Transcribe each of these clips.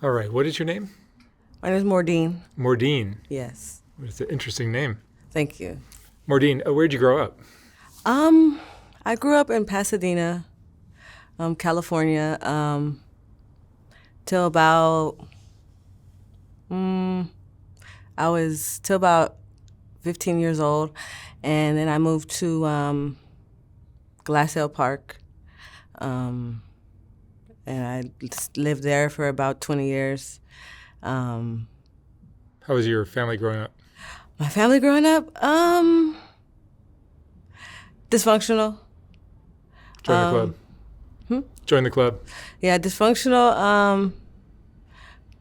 All right. What is your name? My name is Mordean. Mordean. Yes. It's an interesting name. Thank you. Mordean, where'd you grow up? I grew up in Pasadena, California, till about till about 15 years old, and then I moved to Glassell Park, and I lived there for about 20 years. How was your family growing up? My family growing up, dysfunctional. Join the club. Join the club. Yeah, dysfunctional.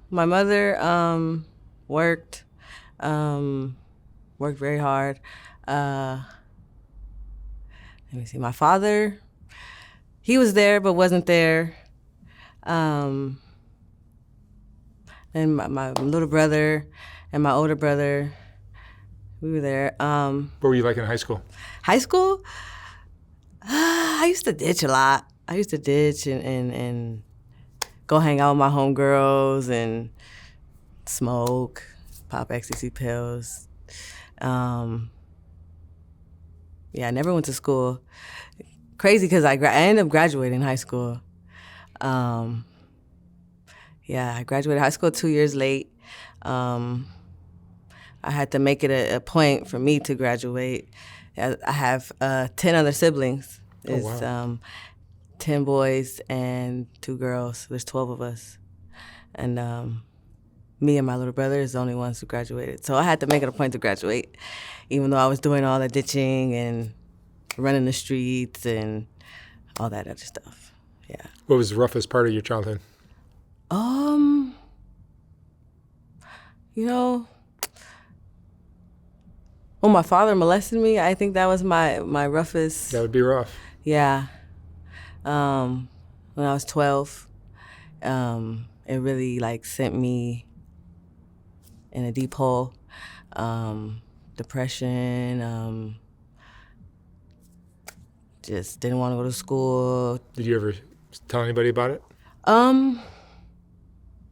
My mother worked very hard. Let me see. My father, he was there but wasn't there. And my little brother and my older brother, we were there. What were you like in high school? High school, I used to ditch a lot. I used to ditch and go hang out with my homegirls and smoke, pop ecstasy pills. Yeah, I never went to school. Crazy because I ended up graduating high school. Yeah, I graduated high school 2 years late. I had to make it a point for me to graduate. I have 10 other siblings. Oh, wow. 10 boys and 2 girls. There's 12 of us. And me and my little brother is the only ones who graduated. So I had to make it a point to graduate, even though I was doing all the ditching and running the streets and all that other stuff. Yeah. What was the roughest part of your childhood? You know, when my father molested me, I think that was my roughest. That would be rough. Yeah. When I was 12, it really sent me in a deep hole. Depression, just didn't want to go to school. Did you ever tell anybody about it?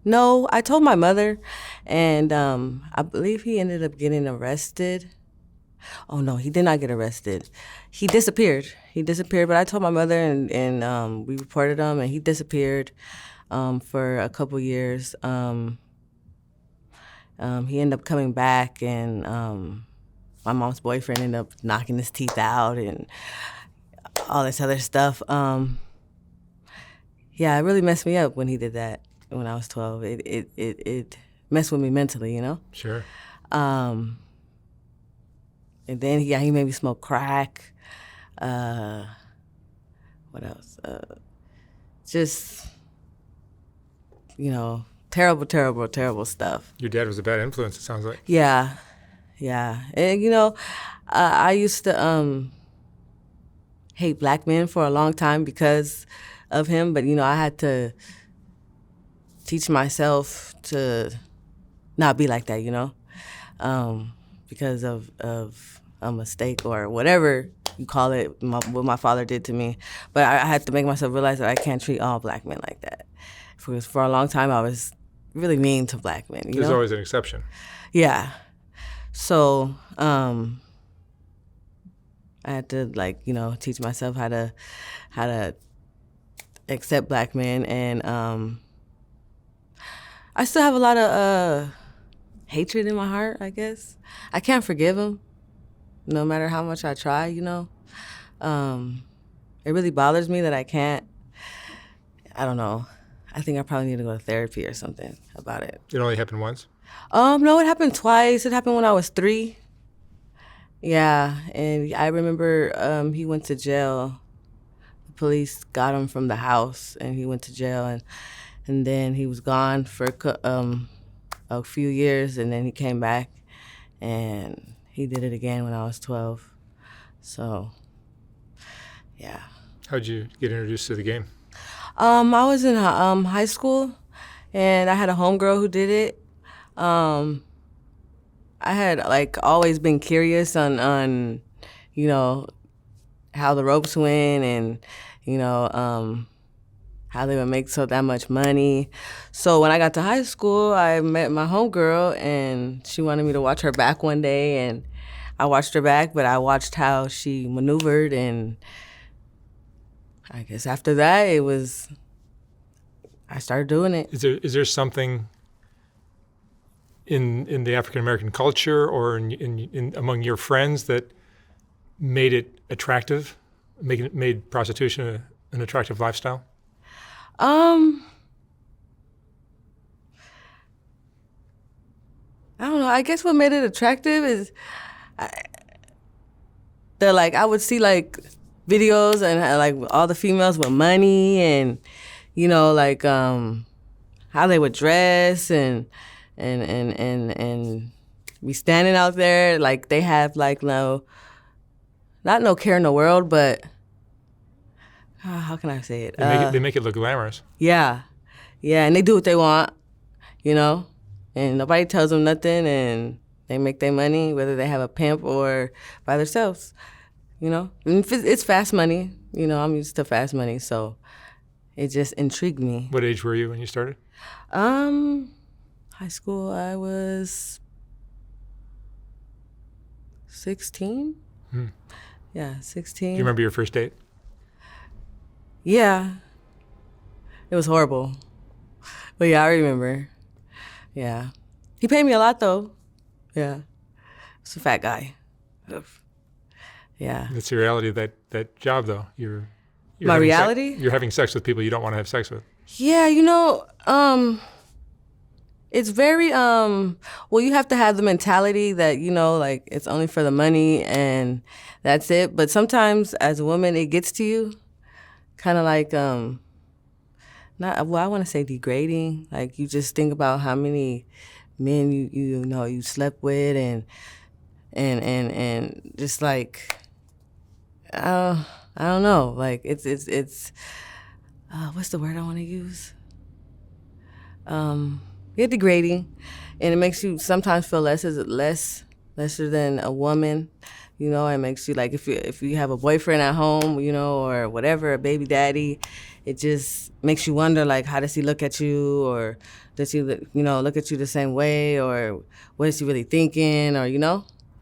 No, I told my mother, and I believe he ended up getting arrested. Oh no, he did not get arrested. He disappeared. But I told my mother, and we reported him, and he disappeared for a couple years. He ended up coming back, and my mom's boyfriend ended up knocking his teeth out and all this other stuff. Yeah, it really messed me up when he did that when I was 12. It messed with me mentally, you know? Sure. And then he made me smoke crack. What else? Just, terrible, terrible, terrible stuff. Your dad was a bad influence, it sounds like. Yeah. And, I used to hate black men for a long time because of him, but, I had to teach myself to not be like that, because of a mistake or whatever you call it, what my father did to me. But I had to make myself realize that I can't treat all black men like that. Because for a long time, I was really mean to black men, There's always an exception. Yeah. So I had to teach myself how to accept black men, and I still have a lot of hatred in my heart, I guess. I can't forgive him, no matter how much I try, It really bothers me that I can't. I don't know. I think I probably need to go to therapy or something about it. It only happened once? No, it happened twice. It happened when I was 3. Yeah, and I remember he went to jail. The police got him from the house, and he went to jail, and then he was gone for a few years, and then he came back, and he did it again when I was 12. So, yeah. How'd you get introduced to the game? I was in high school, and I had a homegirl who did it. I had always been curious on how the ropes went, and how they would make so that much money. So when I got to high school, I met my homegirl, and she wanted me to watch her back one day, and I watched her back, but I watched how she maneuvered, and I guess after that, I started doing it. Is there something in the African American culture or in among your friends that made it attractive, made prostitution an attractive lifestyle? I don't know. I guess what made it attractive is I would see like videos and like all the females with money and how they would dress and be standing out there like they have like not no care in the world, but how can I say it? They make it look glamorous. Yeah, and they do what they want, and nobody tells them nothing, and they make their money whether they have a pimp or by themselves, And it's fast money, I'm used to fast money, so it just intrigued me. What age were you when you started? High school, I was 16. Yeah, 16. Do you remember your first date? Yeah. It was horrible. But yeah, I remember. Yeah. He paid me a lot though. Yeah. It's a fat guy. Yeah. That's the reality of that job though. You're My reality? You're having sex with people you don't want to have sex with. Yeah, it's very, well, you have to have the mentality that, like it's only for the money and that's it. But sometimes as a woman, it gets to you kind of like, I want to say degrading. Like you just think about how many men you slept with and just like, I don't know. Like it's what's the word I want to use? You're degrading, and it makes you sometimes feel lesser than a woman. It makes you like if you have a boyfriend at home, or whatever, a baby daddy, it just makes you wonder like how does he look at you, or does he look at you the same way, or what is he really thinking, or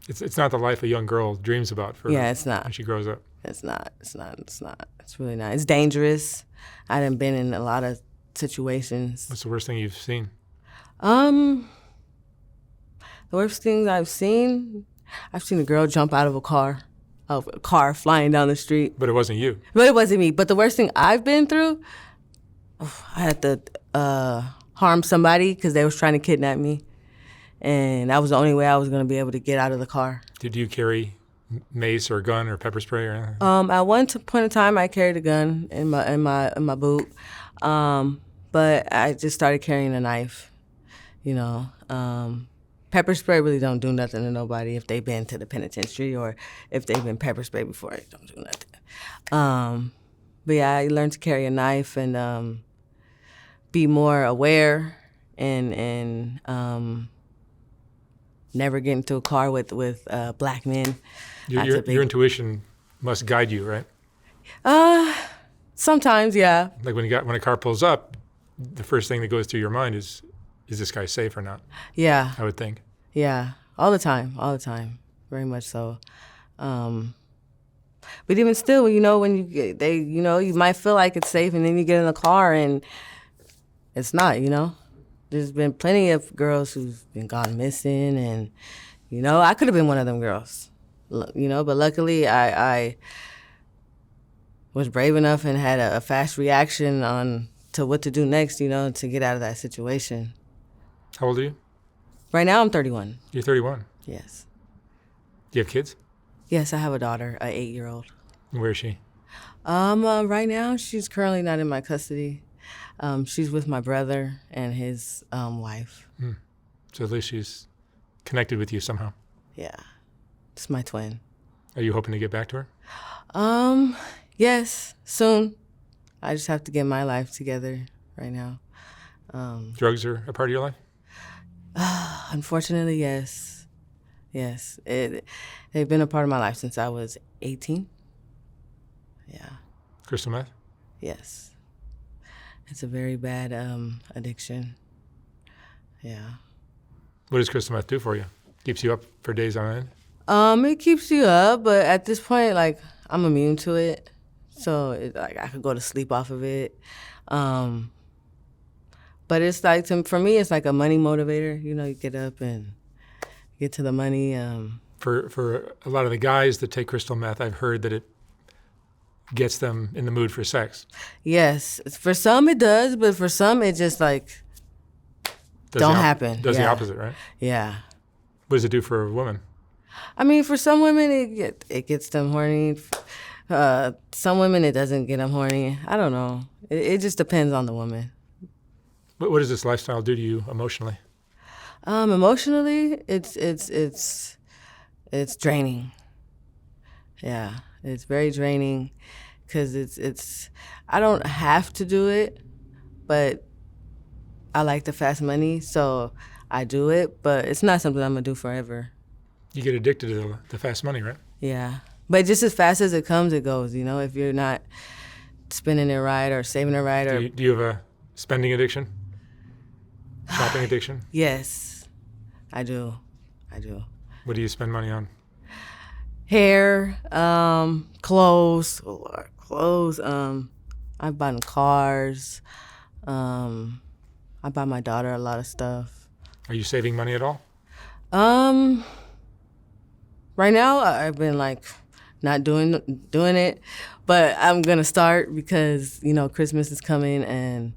It's not the life a young girl dreams about for it's not when she grows up. It's not. It's really not. It's dangerous. I done been in a lot of situations. What's the worst thing you've seen? The worst things I've seen a girl jump out of a car flying down the street. But it wasn't you. But it wasn't me. But the worst thing I've been through, I had to harm somebody because they was trying to kidnap me. And that was the only way I was going to be able to get out of the car. Did you carry mace or a gun or pepper spray or anything? At one point in time, I carried a gun in my boot. But I just started carrying a knife. Pepper spray really don't do nothing to nobody if they've been to the penitentiary or if they've been pepper sprayed before. It don't do nothing. But yeah, I learned to carry a knife and be more aware and never get into a car with black men. Your intuition must guide you, right? Sometimes, yeah. Like when a car pulls up, the first thing that goes through your mind is this guy safe or not? Yeah. I would think. Yeah, all the time, very much so. But even still, when you might feel like it's safe, and then you get in the car and it's not. There's been plenty of girls who've been gone missing, and I could have been one of them girls. But luckily I was brave enough and had a fast reaction to what to do next, to get out of that situation. How old are you? Right now I'm 31. You're 31? Yes. Do you have kids? Yes, I have a daughter, an 8-year-old. Where is she? Right now she's currently not in my custody. She's with my brother and his wife. So at least she's connected with you somehow. Yeah. It's my twin. Are you hoping to get back to her? Yes, soon. I just have to get my life together right now. Drugs are a part of your life? Unfortunately, yes. Yes. They've been a part of my life since I was 18. Yeah. Crystal meth? Yes. It's a very bad addiction. Yeah. What does crystal meth do for you? Keeps you up for days on end? It keeps you up, but at this point, like, I'm immune to it. So, like, I could go to sleep off of it. But it's like, for me, it's like a money motivator. You know, you get up and get to the money. For a lot of the guys that take crystal meth, I've heard that it gets them in the mood for sex. Yes. For some, it does, but for some, it just, like, don't happen. Does the opposite, right? Yeah. What does it do for a woman? I mean, for some women, it gets them horny. Some women, it doesn't get them horny. I don't know. It just depends on the woman. What does this lifestyle do to you emotionally? Emotionally, it's draining. Yeah, it's very draining because it's. I don't have to do it, but I like the fast money, so I do it. But it's not something I'm gonna do forever. You get addicted to the fast money, right? Yeah. But just as fast as it comes, it goes, you know, if you're not spending it right or saving it right. Do you have a spending addiction? Shopping addiction? Yes, I do. What do you spend money on? Hair, clothes. Oh, Lord, clothes. I've bought cars. I buy my daughter a lot of stuff. Are you saving money at all? Right now, I've been like not doing it, but I'm gonna start because you know Christmas is coming, and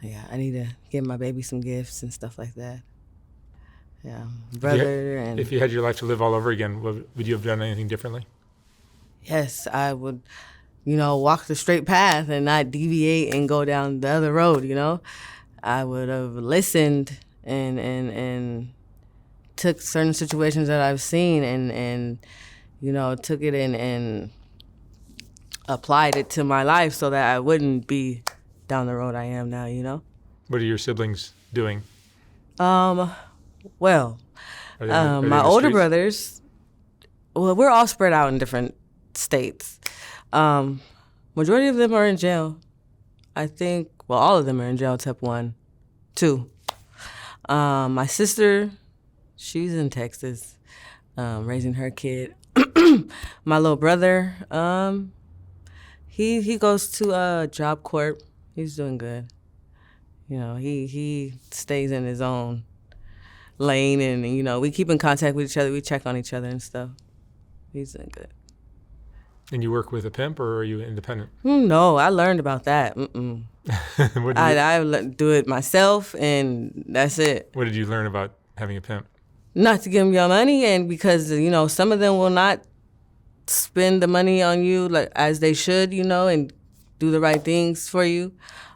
yeah, I need to give my baby some gifts and stuff like that. Yeah, brother and if you had your life to live all over again, would you have done anything differently? Yes, I would. You know, walk the straight path and not deviate and go down the other road. You know, I would have listened and took certain situations that I've seen and you know, took it and applied it to my life so that I wouldn't be down the road I am now, you know? What are your siblings doing? Well, Are they in my the older streets? brothers, well, we're all spread out in different states. Majority of them are in jail. I think, well, all of them are in jail except one, two. My sister, she's in Texas, raising her kid. My little brother, he goes to Job Corp. He's doing good. You know, he stays in his own lane, and you know, we keep in contact with each other. We check on each other and stuff. He's doing good. And you work with a pimp, or are you independent? No, I learned about that. What I do it myself, and that's it. What did you learn about having a pimp? Not to give them your money, and because you know some of them will not spend the money on you like as they should, you know, and do the right things for you.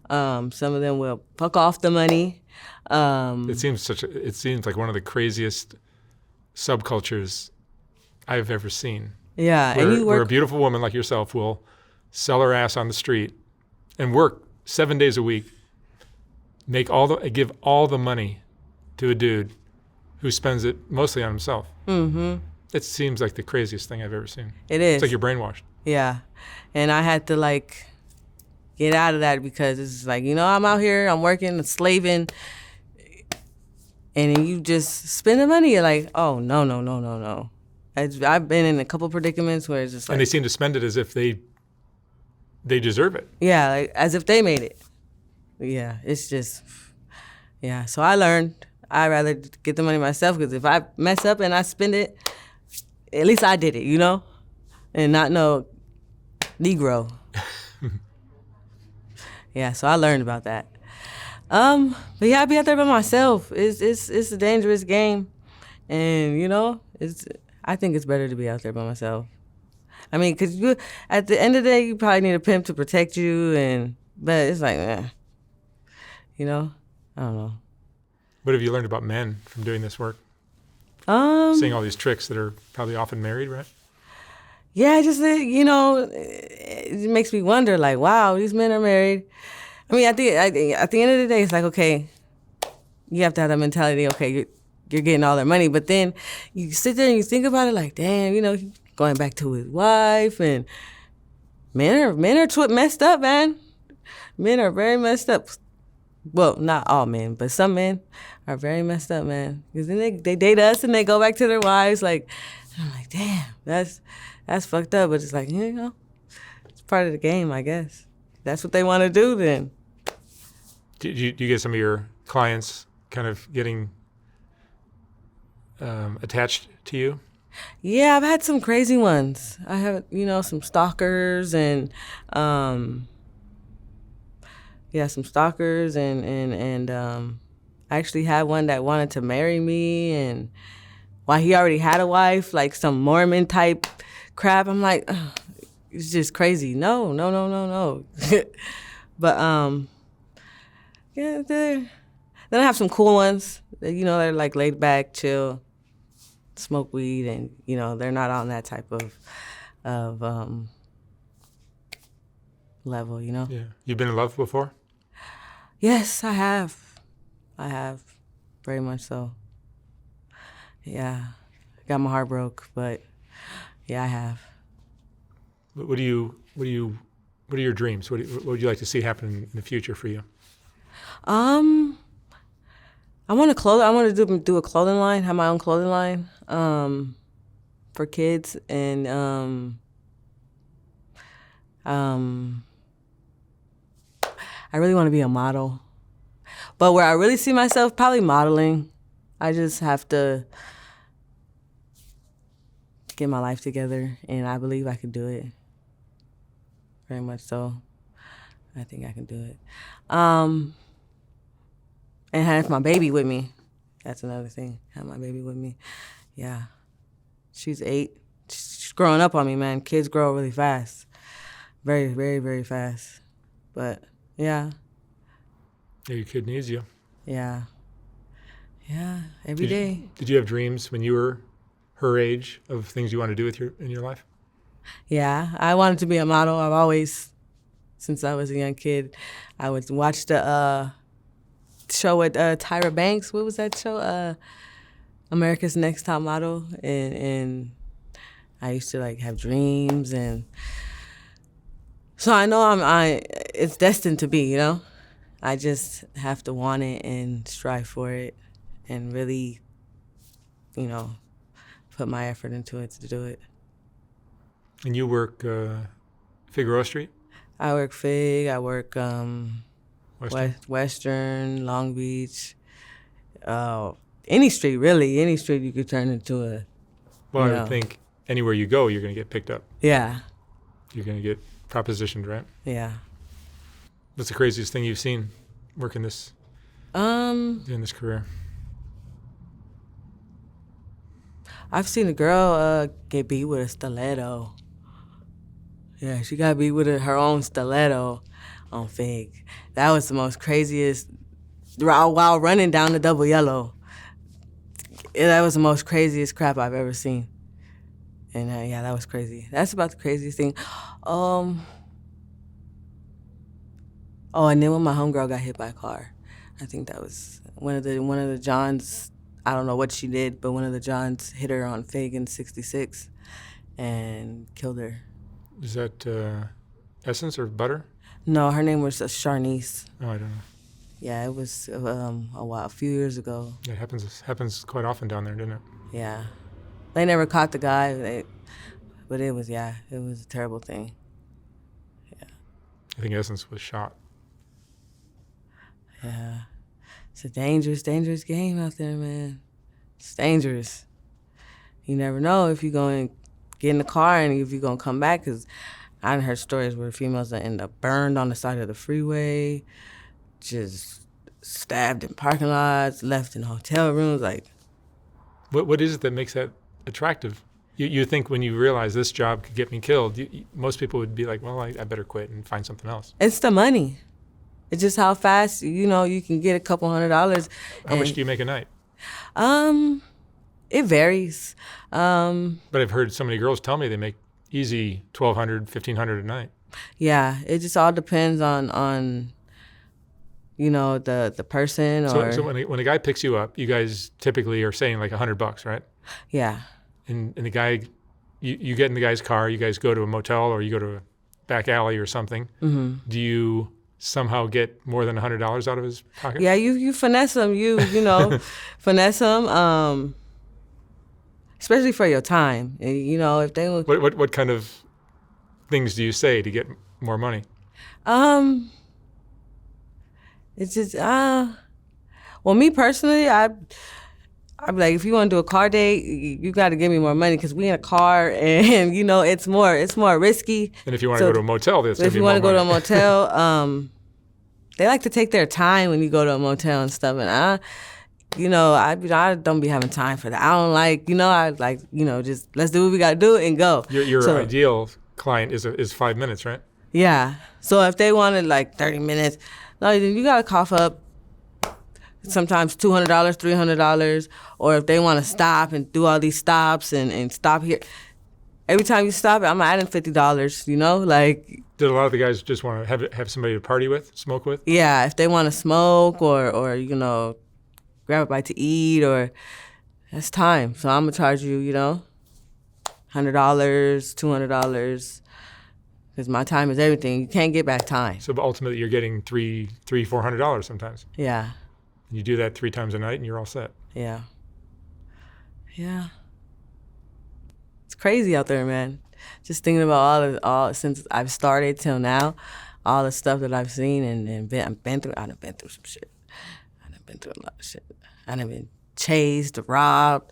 Some of them will puck off the money. It seems like one of the craziest subcultures I've ever seen. Yeah, where, and you where a work. beautiful woman like yourself will sell her ass on the street and work 7 days a week, give all the money to a dude who spends it mostly on himself. Mm-hmm. It seems like the craziest thing I've ever seen. It is. It's like you're brainwashed. Yeah, and I had to like get out of that because it's like, you know, I'm out here, I'm working, slaving, and then you just spend the money. You're like, oh no. I've been in a couple predicaments where it's just like, And they seem to spend it as if they deserve it. yeah, like as if they made it. Yeah, it's just, yeah. So I learned I'd rather get the money myself because if I mess up and I spend it, at least I did it, you know, and not no Negro. Yeah, so I learned about that. But yeah, I be out there by myself. It's a dangerous game, and you know, I think it's better to be out there by myself. I mean, cause at the end of the day, you probably need a pimp to protect you, but it's like, you know, I don't know. What have you learned about men from doing this work? Seeing all these tricks that are probably often married, right? Yeah, just you know, it makes me wonder. Like, wow, these men are married. I mean, at the end of the day, it's like, okay, you have to have that mentality. Okay, you're getting all their money, but then you sit there and you think about it. Like, damn, you know, he's going back to his wife, and men are messed up, man. Men are very messed up. Well, not all men, but some men are very messed up, man. Because then they date us and they go back to their wives. Like, I'm like, damn, that's fucked up. But it's like, it's part of the game, I guess. That's what they want to do then. Do you get some of your clients kind of getting attached to you? Yeah, I've had some crazy ones. I have, some stalkers and, some stalkers and I actually had one that wanted to marry me, and while he already had a wife, like some Mormon type crap. I'm like, ugh, it's just crazy. No. But yeah, then I have some cool ones. They're like laid back, chill, smoke weed, and they're not on that type of level. Yeah. You've been in love before? Yes, I have. Very much so. Yeah, got my heart broke, but yeah, I have. What are your dreams? What would you like to see happen in the future for you? I want to do a clothing line, have my own clothing line, for kids, and I really want to be a model. But where I really see myself, probably modeling. I just have to get my life together, and I believe I can do it. Very much so. I think I can do it. And have my baby with me. That's another thing. Have my baby with me. Yeah. She's 8. She's growing up on me, man. Kids grow really fast. Very, very, very fast. But, yeah. Yeah, your kid needs you. Yeah. Yeah, every day. Did you have dreams when you were her age of things you want to do in your life? Yeah, I wanted to be a model. I've always, since I was a young kid, I would watch the show with Tyra Banks. What was that show? America's Next Top Model. And I used to have dreams, and so I know it's destined to be, I just have to want it and strive for it and really, put my effort into it to do it. And you work Figueroa Street? I work Fig. I work Western? Western, Long Beach, any street, really. Any street you could turn into a... Well, I would think anywhere you go, you're going to get picked up. Yeah. You're going to get propositioned, right? Yeah. What's the craziest thing you've seen working doing this career? I've seen a girl get beat with a stiletto. Yeah, she got beat with her own stiletto on Fig. That was the most craziest, while running down the double yellow. That was the most craziest crap I've ever seen. And yeah, that was crazy. That's about the craziest thing. Oh, and then when my homegirl got hit by a car, I think that was one of the Johns. I don't know what she did, but one of the Johns hit her on Fig in '66 and killed her. Is that Essence or Butter? No, her name was Sharnice. Oh, I don't know. Yeah, it was a few years ago. It happens quite often down there, didn't it? Yeah, they never caught the guy, but it was a terrible thing. Yeah. I think Essence was shot. Yeah. It's a dangerous, dangerous game out there, man. It's dangerous. You never know if you're going to get in the car and if you're going to come back, because I've heard stories where females that end up burned on the side of the freeway, just stabbed in parking lots, left in hotel rooms. What is it that makes that attractive? You think when you realize this job could get me killed, most people would be like, well, I better quit and find something else. It's the money. It's just how fast, you can get a couple $100. How much do you make a night? It varies. But I've heard so many girls tell me they make easy $1,200, $1,500 a night. Yeah, it just all depends on the person. So when a guy picks you up, you guys typically are saying like $100, right? Yeah. And the guy, you get in the guy's car, you guys go to a motel or you go to a back alley or something. Mm-hmm. Do you somehow get more than $100 out of his pocket? Yeah, you finesse them. You know, finesse them. Especially for your time. And, you know, if they What kind of things do you say to get more money? It's just well, me personally, I'm like, if you want to do a car date, you got to give me more money because we in a car, and you know it's more risky. And if you want to go to a motel, that's if you want to go to a motel, they like to take their time when you go to a motel and stuff, and I don't be having time for that. I don't like, I like, just let's do what we got to do and go. Your ideal client is 5 minutes, right? Yeah. So if they wanted like 30 minutes, no, then you got to cough up sometimes $200, $300, or if they want to stop and do all these stops and stop here. Every time you stop, I'm adding $50, like. Did a lot of the guys just want to have somebody to party with, smoke with? Yeah, if they want to smoke or grab a bite to eat, or that's time. So I'm gonna charge you, $100, $200, because my time is everything. You can't get back time. So ultimately, you're getting $400 sometimes. Yeah. You do that 3 times a night, and you're all set. Yeah. Yeah. It's crazy out there, man. Just thinking about all since I've started till now, all the stuff that I've seen and been through. I've been through some shit. I've been through a lot of shit. I've been chased, robbed.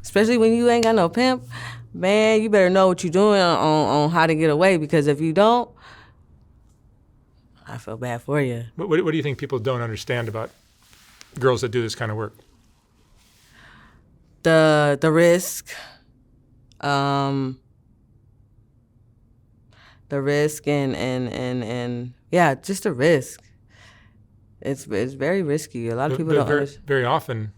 Especially when you ain't got no pimp, man, you better know what you're doing on how to get away, because if you don't, I feel bad for you. What do you think people don't understand about girls that do this kind of work? The risk. The risk and yeah, just the risk. It's very risky. A lot of people don't understand. Very often,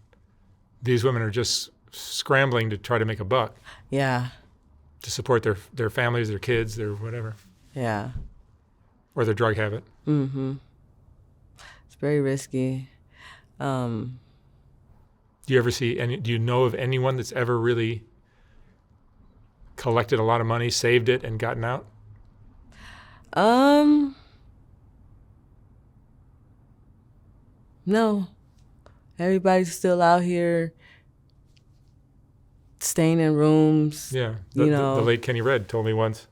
these women are just scrambling to try to make a buck. Yeah. To support their families, their kids, their whatever. Yeah. Or their drug habit. Mm-hmm. It's very risky. Do you ever see do you know of anyone that's ever really collected a lot of money, saved it, and gotten out? No. Everybody's still out here staying in rooms. Yeah. The late Kenny Red told me once,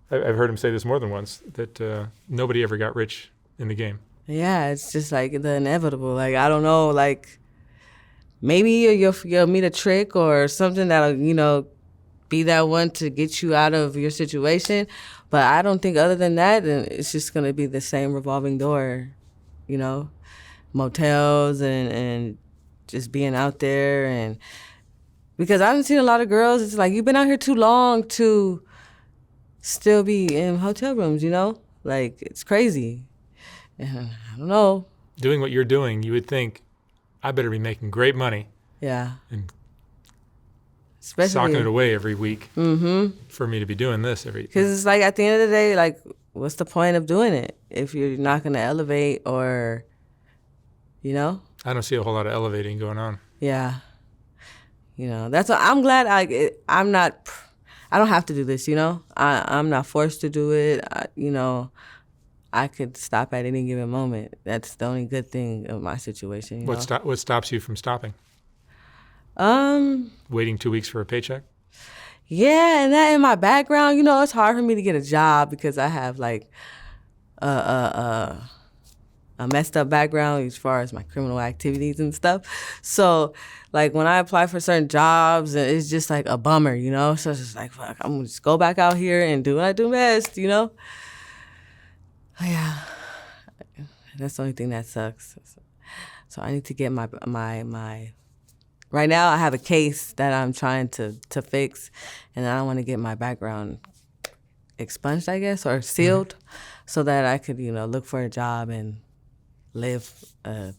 I've heard him say this more than once, that nobody ever got rich in the game. Yeah, it's just like the inevitable. Like, I don't know, like maybe you'll meet a trick or something that'll, be that one to get you out of your situation. But I don't think other than that, it's just going to be the same revolving door, motels and just being out there. And because I've seen a lot of girls, it's like, you've been out here too long to still be in hotel rooms, like, it's crazy. And I don't know. Doing what you're doing, you would think, I better be making great money. Yeah. And especially socking it away every week for me to be doing this every week. Because it's like, at the end of the day, like, what's the point of doing it if you're not going to elevate or, I don't see a whole lot of elevating going on. Yeah. That's what I'm glad I don't have to do this, I'm not forced to do it. I could stop at any given moment. That's the only good thing of my situation. What stops you from stopping? Waiting 2 weeks for a paycheck? Yeah, and that in my background, it's hard for me to get a job because I have like a messed up background as far as my criminal activities and stuff. So like when I apply for certain jobs, it's just like a bummer, So it's just like, fuck, I'm gonna just go back out here and do what I do best, Yeah. That's the only thing that sucks. So I need to get my right now I have a case that I'm trying to fix, and I don't want to get my background expunged, I guess, or sealed, so that I could, look for a job and live a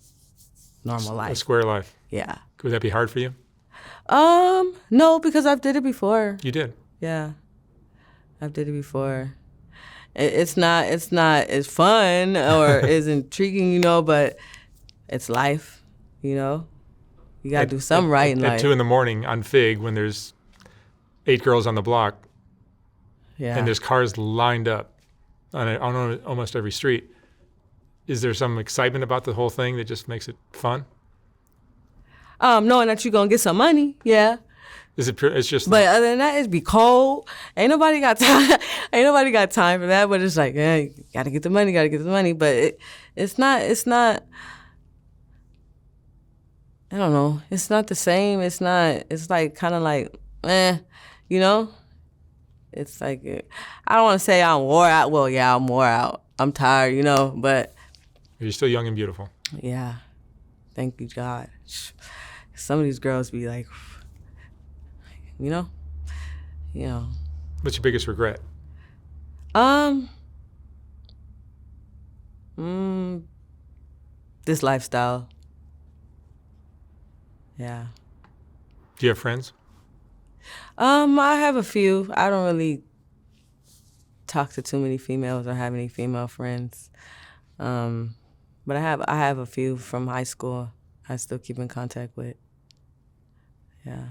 normal life. A square life. Yeah. Would that be hard for you? No, because I've did it before. You did? Yeah. I've did it before. It's not as fun or as intriguing, but it's life, You got to do something right in life. At 2 a.m. on Fig, when there's 8 girls on the block, yeah, and there's cars lined up, on almost every street. Is there some excitement about the whole thing that just makes it fun? Knowing that you're gonna get some money, yeah. Is it? It's just. But other than that, it's be cold. Ain't nobody got time. Ain't nobody got time for that. But it's like, yeah, you gotta get the money. Gotta get the money. But it's not. I don't know. It's not the same. It's not. It's like kind of like, you know. It's like I don't want to say I'm wore out. Well, yeah, I'm wore out. I'm tired, you know. But you're still young and beautiful. yeah, thank you, God. Some of these girls be like, you know. What's your biggest regret? This lifestyle. Yeah. Do you have friends? I have a few. I don't really talk to too many females or have any female friends. But I have a few from high school I still keep in contact with. Yeah.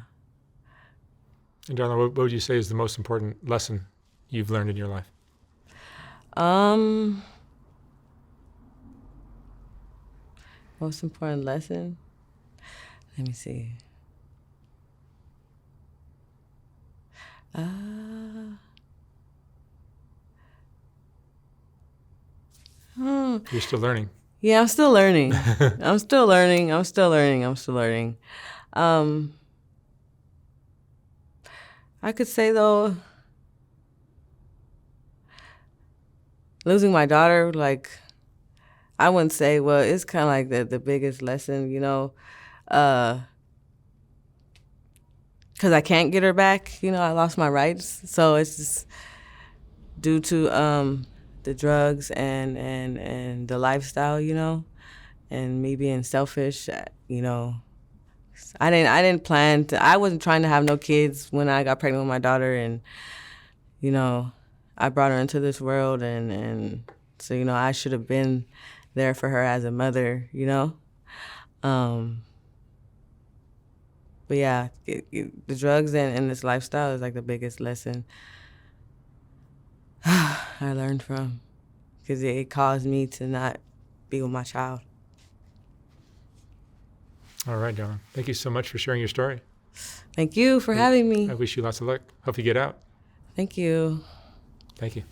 And Darla, what would you say is the most important lesson you've learned in your life? Most important lesson? Let me see. You're still learning. Yeah, I'm still learning. I'm still learning. I could say, though, losing my daughter, like, I wouldn't say, well, it's kind of like the biggest lesson, you know, because I can't get her back. You know, I lost my rights. So it's just due to the drugs and the lifestyle, you know, and me being selfish, you know. I didn't plan to. I wasn't trying to have no kids when I got pregnant with my daughter, and you know, I brought her into this world, and so you know, I should have been there for her as a mother, you know. But yeah, the drugs and this lifestyle is like the biggest lesson I learned from, because it caused me to not be with my child. All right, Darla. Thank you so much for sharing your story. Thank you for having me. I wish you lots of luck. Hope you get out. Thank you. Thank you.